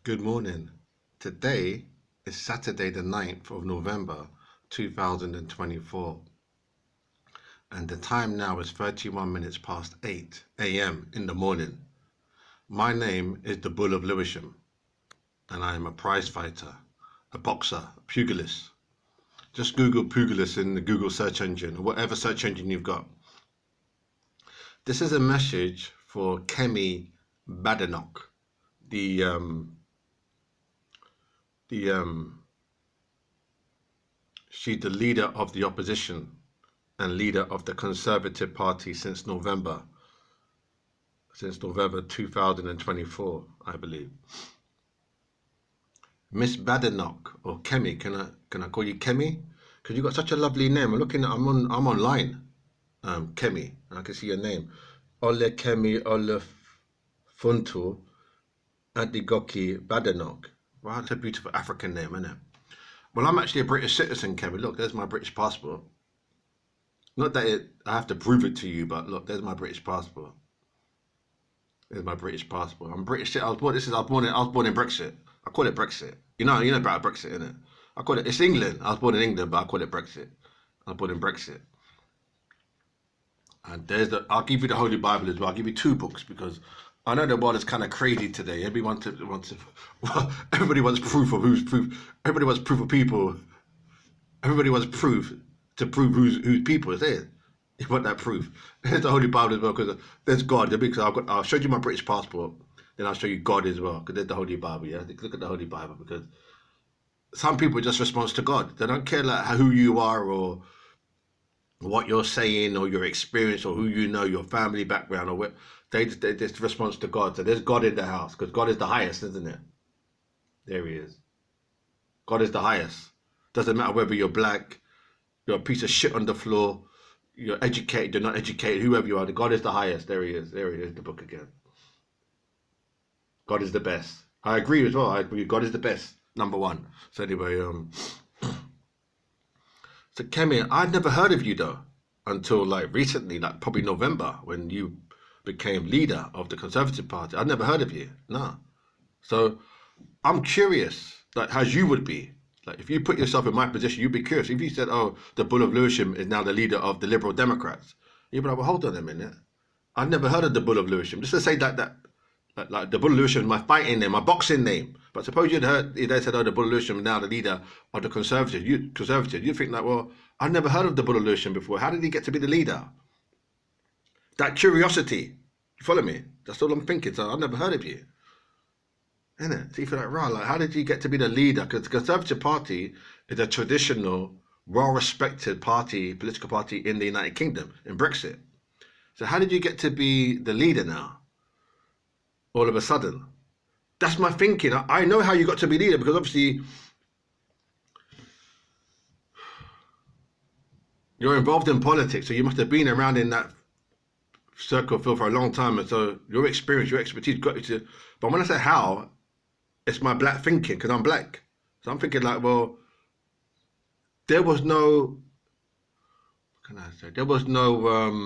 Good morning. Today is Saturday the 9th of November 2024 and the time now is 31 minutes past 8 a.m. in the morning. My name is the Bull of Lewisham and I am a prize fighter, a boxer, a pugilist. Just Google pugilist in the Google search engine or whatever search engine you've got. This is a message for Kemi Badenoch, the she's the leader of the opposition and leader of the Conservative Party since November 2024, I believe. Miss Badenoch or Kemi, can I call you Kemi? Because you've got such a lovely name. I'm online. Kemi, I can see your name. Ole Kemi Ole Funtu Antigoki Badenoch. Wow, that's a beautiful African name, isn't it? Well, I'm actually a British citizen, Kemi. Look, there's my British passport. Not that I have to prove it to you, but look, there's my British passport. There's my British passport. I'm British. I was born in Brexit. I call it Brexit. You know about Brexit, innit? It's England. I was born in England, but I call it Brexit. I was born in Brexit. And I'll give you the Holy Bible as well. I'll give you two books because I know the world is kind of crazy today. Everybody wants proof of who's proof. Everybody wants proof of people. Everybody wants proof to prove whose people is there. You want that proof. There's the Holy Bible as well because there's God. Because I'll show you my British passport, then I'll show you God as well because there's the Holy Bible. Yeah, look at the Holy Bible because some people just respond to God. They don't care like who you are or what you're saying or your experience or who you know, your family background or what. They just respond to God. So there's God in the house because God is the highest, isn't it? There he is. God is the highest. Doesn't matter whether you're black, you're a piece of shit on the floor, you're educated, you're not educated, whoever you are, God is the highest. There he is. There he is, the book again. God is the best. I agree as well. I agree. God is the best. Number one. So anyway, so Kemi, I'd never heard of you though until like recently, like probably November when you became leader of the Conservative Party. I'd never heard of you. No. So I'm curious, like as you would be. Like if you put yourself in my position, you'd be curious. If you said, "Oh, the Bull of Lewisham is now the leader of the Liberal Democrats," you'd be like, "Well, hold on a minute. I've never heard of the Bull of Lewisham." Just to say that like the Bull of Lewisham is my fighting name, my boxing name. But suppose you'd heard they said, "Oh, the Bull of Lewisham is now the leader of the Conservatives." You'd think like, "Well, I've never heard of the Bull of Lewisham before. How did he get to be the leader?" That curiosity. You follow me? That's all I'm thinking. So I've never heard of you. Innit? So you feel like, right, like, how did you get to be the leader? Because the Conservative Party is a traditional, well-respected party, political party in the United Kingdom, in Brexit. So how did you get to be the leader now, all of a sudden? That's my thinking. I know how you got to be leader because obviously you're involved in politics, so you must have been around in that circle for a long time. And so your experience, your expertise got you to... But when I say how, it's my black thinking because I'm black. So I'm thinking like, well, there was no, what can I say? There was no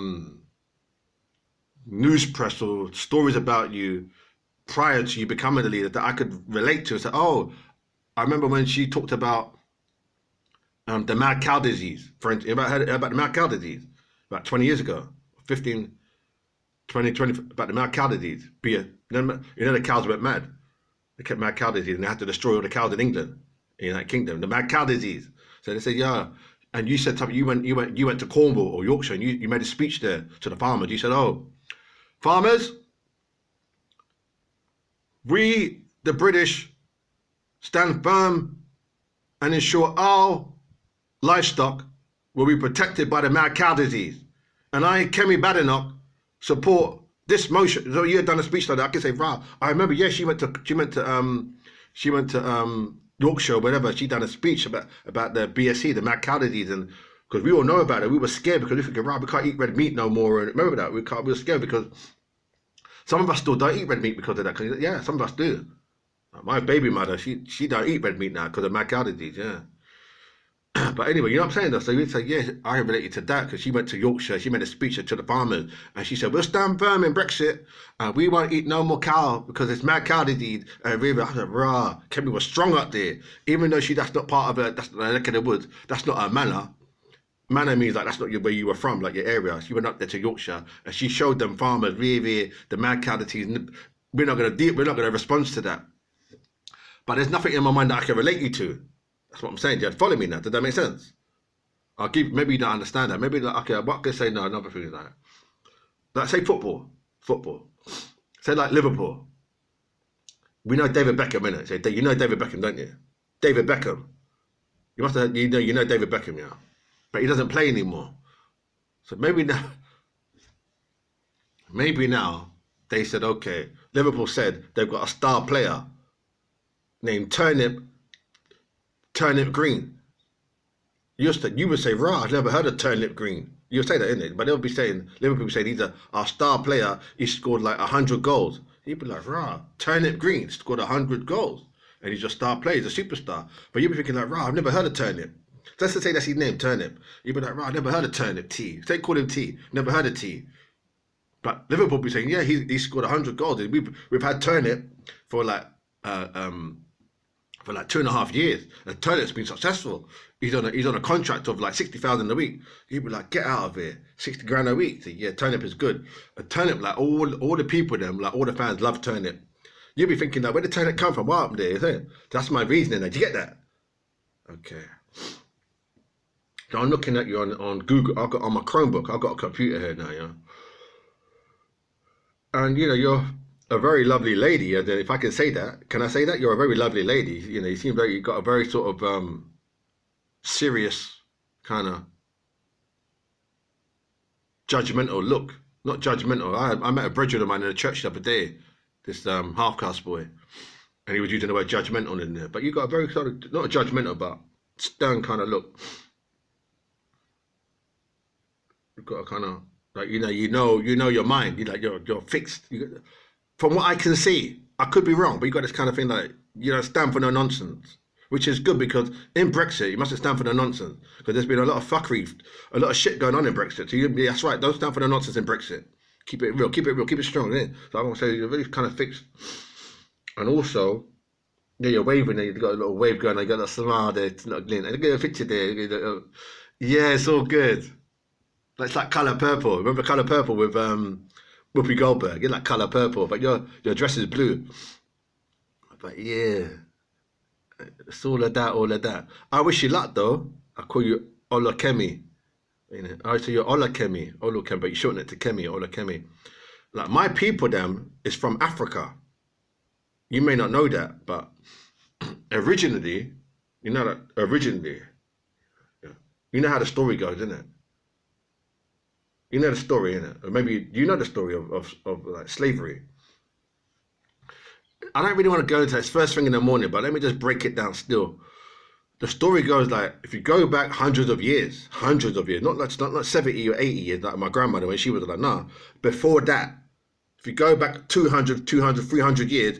news press or stories about you prior to you becoming the leader that I could relate to and say, oh, I remember when she talked about the mad cow disease. For instance, heard about the mad cow disease about 20 years ago, 15, 20, about the mad cow disease. You know the cows went mad. They kept mad cow disease and they had to destroy all the cows in England, in the United Kingdom. The mad cow disease. So they said, yeah. And you said something. You went to Cornwall or Yorkshire and you made a speech there to the farmers. You said, oh, farmers, we the British stand firm and ensure our livestock will be protected by the mad cow disease. And I, Kemi Badenoch, support this motion. So you had done a speech like that. I can say, wow. I remember. Yeah, she went to Yorkshire, whatever. She done a speech about the BSE, the mad cow disease, and because we all know about it, we were scared because we figured, right, we can't eat red meat no more. And remember that we were scared because some of us still don't eat red meat because of that. Cause, yeah, some of us do. My baby mother, she don't eat red meat now because of mad cow disease. Yeah. But anyway, you know what I'm saying though? So you'd say, yeah, I related to that because she went to Yorkshire, she made a speech to the farmers, and she said, we'll stand firm in Brexit, and we won't eat no more cow because it's mad cow disease. And I said, rah, Kemi was strong up there, even though that's not part of her, that's not her neck of the woods, that's not her manner. Manner means like that's not where you were from, like your area. She went up there to Yorkshire, and she showed them farmers really the mad cow disease. We're not gonna respond to that. But there's nothing in my mind that I can relate you to. That's what I'm saying. You follow me now. Does that make sense? Maybe you don't understand that. Maybe like, okay, what can I say? No, another thing is like say football. Say like Liverpool. We know David Beckham, innit? Say, you know David Beckham, don't you? David Beckham. You must have, you know David Beckham, yeah. But he doesn't play anymore. So maybe now they said, okay, Liverpool said they've got a star player named Turnip Green. You would say, rah, I've never heard of Turnip Green. You'll say that, innit? But they'll be saying, Liverpool will be saying, he's our star player. He scored like 100 goals. You'd be like, rah, Turnip Green scored 100 goals. And he's your star player, he's a superstar. But you'd be thinking like, rah, I've never heard of Turnip. Let's just say that's his name, Turnip. You'd be like, rah, I've never heard of Turnip T. Say call him T. Never heard of T. But Liverpool will be saying, yeah, he scored 100 goals. We've had Turnip for like 2.5 years. And Turnip's been successful. He's on a contract of like 60,000 a week. You'd be like, get out of here, 60 grand a week. So, yeah, Turnip is good. And Turnip, like all the people, like all the fans love Turnip. You'd be thinking like, where did Turnip come from? What up there? Isn't it? That's my reasoning. Do you get that? Okay. So I'm looking at you on Google. I've got on my Chromebook. I've got a computer here now, yeah. And you're a very lovely lady. And if I can say that, can I say that? You're a very lovely lady. You seem like you've got a very sort of serious kind of judgmental look. Not judgmental. I met a brethren of mine in the church the other day, this half-caste boy, and he was using the word judgmental in there. But you got a very sort of, not a judgmental, but stern kind of look. You've got a kind of like you know your mind. You're fixed. From what I can see, I could be wrong, but you got this kind of thing like stand for no nonsense. Which is good because in Brexit, you mustn't stand for no nonsense. Because there's been a lot of fuckery, a lot of shit going on in Brexit. So that's right, don't stand for no nonsense in Brexit. Keep it real, keep it strong, innit? So I'm going to say you're really kind of fixed. And also, you're waving there, you've got a little wave going on, you got a smile there, it's not glint. Look at the picture there. Yeah, it's all good. It's like Colour Purple. Remember Colour Purple with Whoopi Goldberg? You're like Colour Purple, but your dress is blue. But yeah. It's all of that. I wish you luck though. I call you Ola Kemi. I say you're Ola Kemi, but you shorten it to Kemi, Ola Kemi. Like my people, them is from Africa. You may not know that, but originally, you know how the story goes, isn't it? You know the story, innit? Or maybe you know the story of like slavery. I don't really want to go into this first thing in the morning, but let me just break it down still. The story goes like, if you go back hundreds of years, not 70 or 80 years like my grandmother when she was like, nah. Before that, if you go back 200, 300 years,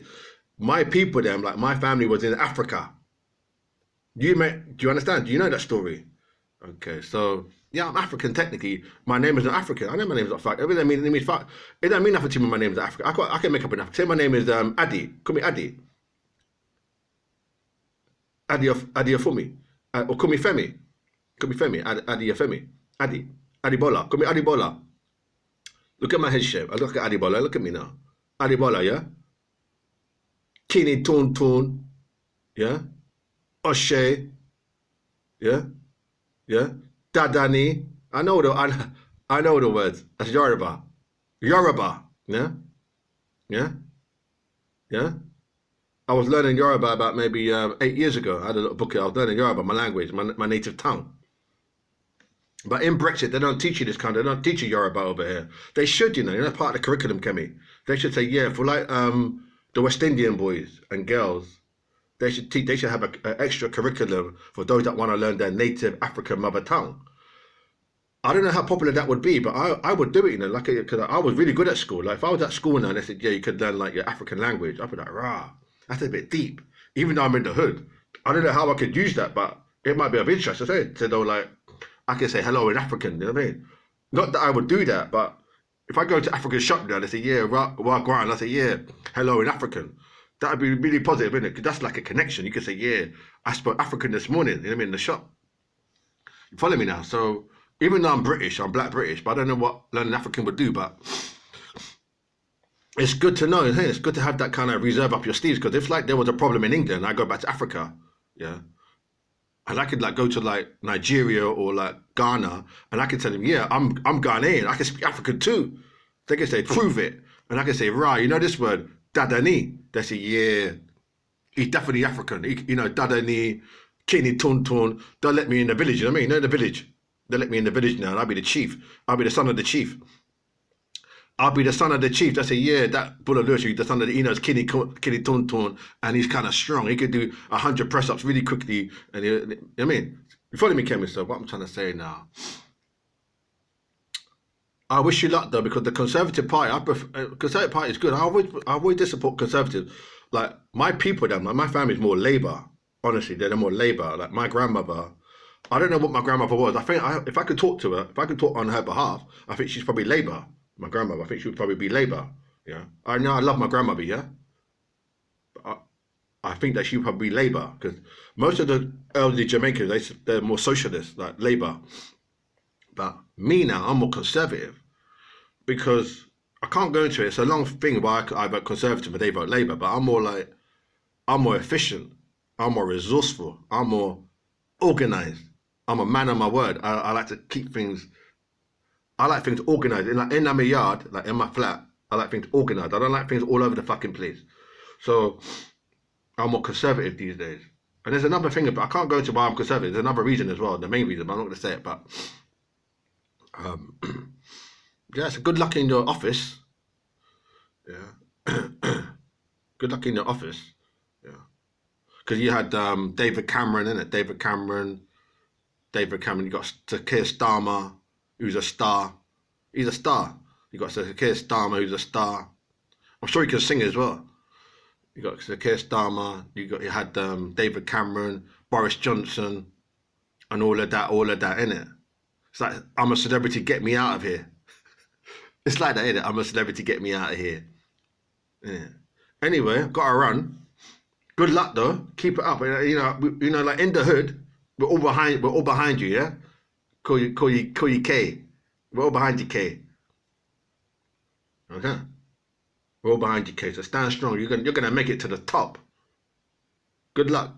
my people them, like my family was in Africa. Do you understand? Do you know that story? Okay, so yeah, I'm African technically. My name is not African. I know my name is not fuck. It doesn't mean fuck. It doesn't mean nothing to me. My name is African. I can make up an African. Say my name is Adi. Call me Adi. Adi Afumi. Or call me Femi. Call me Femi. Adi Afemi. Adi Bola. Call me Adi Bola. Look at my head shape. I look at Adi Bola. Look at me now. Adi Bola, yeah. Kini Tun. Yeah. Oshe. Yeah. Yeah. Dadani. I know the words. That's Yoruba. Yoruba. Yeah. Yeah. Yeah. I was learning Yoruba about maybe 8 years ago. I had a little book. I was learning Yoruba, my language, my native tongue. But in Brexit, they don't teach you this kind. They don't teach you Yoruba over here. They should, that's part of the curriculum, Kemi. They should say, yeah, for like the West Indian boys and girls, they should have an extra curriculum for those that want to learn their native African mother tongue. I don't know how popular that would be, but I would do it, because I was really good at school. Like if I was at school now and they said, yeah, you could learn like your African language, I'd be like, rah, that's a bit deep. Even though I'm in the hood, I don't know how I could use that, but it might be of interest. I say to know, like, I can say hello in African. You know what I mean? Not that I would do that, but if I go to African shop now, they say yeah, Wagwan. I say yeah, hello in African. That would be really positive, isn't it? Because that's like a connection. You can say yeah, I spoke African this morning. You know what I mean? In the shop. You follow me now? So even though I'm British, I'm black British, but I don't know what learning African would do. But it's good to know. Hey, it's good to have that kind of reserve up your sleeves. Because if like there was a problem in England, I go back to Africa, yeah, and I could like go to like Nigeria or like Ghana, and I can tell them, yeah, I'm Ghanaian. I can speak African too. They can say, prove it, and I can say, right, you know this word, dadani. They say, yeah, he's definitely African. You know, dadani, kini ton. They'll let me in the village. You know what I mean? You know the village. They let me in the village now, and I'll be the chief. I'll be the son of the chief. I'll be the son of the chief. They say, yeah, that Bulla Lewisham, the son of the, you know, it's Kenny Tonton, and he's kind of strong. He could do 100 press ups really quickly. And you know what I mean, you follow me, Kemi? So what I'm trying to say now, I wish you luck though, because the Conservative Party, Conservative Party is good. I always did support Conservative. Like my people, them, like my family's more Labour. Honestly, they're more Labour. Like my grandmother, I don't know what my grandmother was. I think if I could talk to her, if I could talk on her behalf, I think she's probably Labour. My grandmother, I think she would probably be Labour. Yeah, I know I love my grandmother. Yeah, but I think that she would probably be Labour because most of the elderly Jamaicans they're more socialist, like Labour. But me now, I'm more conservative because I can't go into it. It's a long thing why I vote Conservative and they vote Labour. But I'm more like I'm more efficient. I'm more resourceful. I'm more organised. I'm a man of my word. I like to keep things. I like things organised. In my yard, like in my flat, I like things organised. I don't like things all over the fucking place. So I'm more conservative these days. And there's another thing about I can't go into why I'm conservative. There's another reason as well. The main reason, but I'm not going to say it. But um, yeah, it's good luck in your office. Yeah, good luck in your office. Yeah, because you had David Cameron in it. David Cameron. You got Keir Starmer, who's a star. He's a star. You got Keir Starmer, who's a star. I'm sure he can sing as well. You got Keir Starmer. You had David Cameron, Boris Johnson, and all of that in it. It's like I'm a celebrity. Get me out of here. It's like that, innit? I'm a celebrity. Get me out of here. Yeah. Anyway, got to run. Good luck though. Keep it up. You know, like in the hood, we're all behind. We're all behind you. Yeah. Call you K. We're all behind you, K. Okay. We're all behind you, K. So stand strong. You're gonna make it to the top. Good luck.